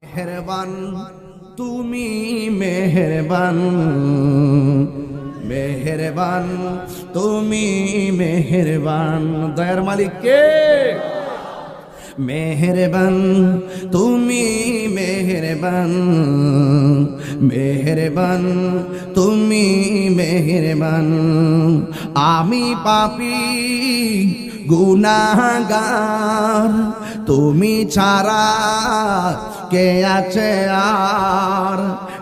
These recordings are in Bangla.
মেহেরবান তুমি মেহেরবান, মেহেরবান তুমি মেহেরবান, দয়ার মালিক কে? মেহেরবান তুমি মেহেরবান, মেহেরবান তুমি মেহেরবান। আমি পাপী গুনাহগার, তুমি ছাড়া কে আছে আর?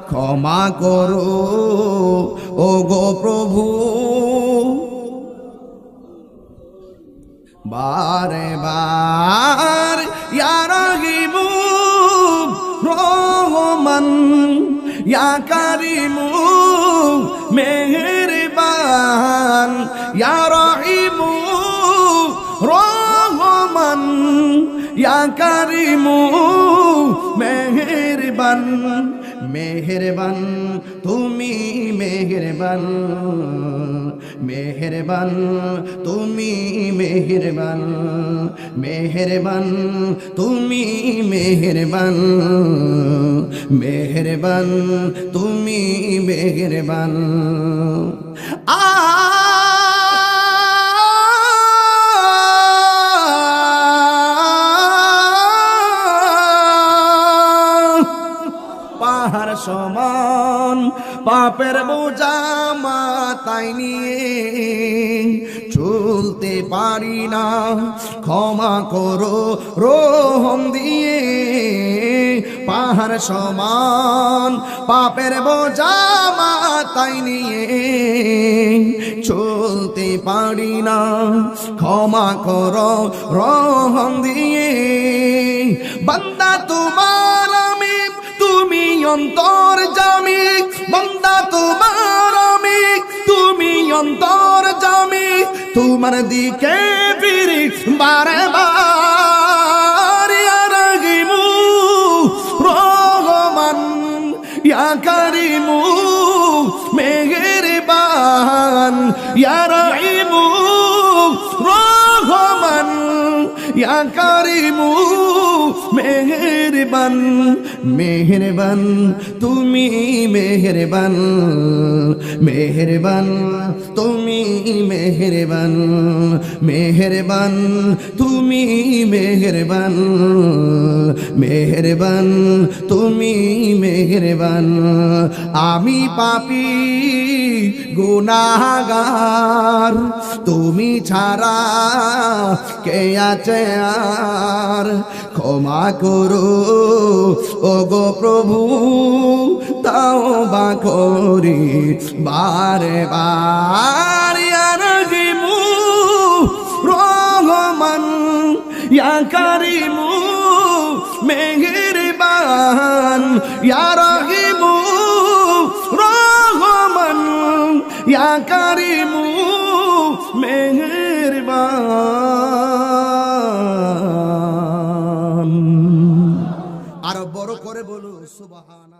ক্ষমা করো ও গো প্রভু, বারে বার ইয়া রহিমু রহমান, ইয়া কারিমু মেহেরবান, ইয়া রহিমু রহমান, ইয়া কারিমু মেহেরবান। মেহেরবান তুমি মেহেরবান, মেহেরবান তুমি মেহেরবান, মেহেরবান তুমি মেহেরবান, মেহেরবান তুমি মেহেরবান। পাহাড় সমান পাপের বোঝা মাথায় নিয়ে চলতে পারি না, ক্ষমা করো রহম দিয়ে। পাহাড় সমান পাপের বোঝা মাথায় নিয়ে চলতে পারি না, ক্ষমা করো রহম দিয়ে। বান্দা তোমার আমি, তুমি অন্তর্যামী, বান্দা তোমার আমি, তুমি অন্তর্যামী। তোমার দিকে ফিরি বারে বার, ইয়া রহিমু রহমান, ইয়া কারিমু মেহেরবান, ইয়া রহিমু রহমান, ইয়া কারিমু মেহেরবান। মেহেরবান তুমি মেহেরবান, মেহেরবান তুমি মেহেরবান, মেহেরবান তুমি মেহেরবান, মেহেরবান তুমি মেহেরবান। আমি পাপী গুনাহগার, তুমি ছাড়া কে আছে আর? ক্ষমা করো ও গো প্রভু, তাওবা করি বারে বার। ইয়া রহিমু রহমান, ইয়া কারিমু মেহেরবান, ইয়া রহিমু রহমান, ইয়া কারিমু মেহেরবান। আরো বড় করে বলো সুবহান।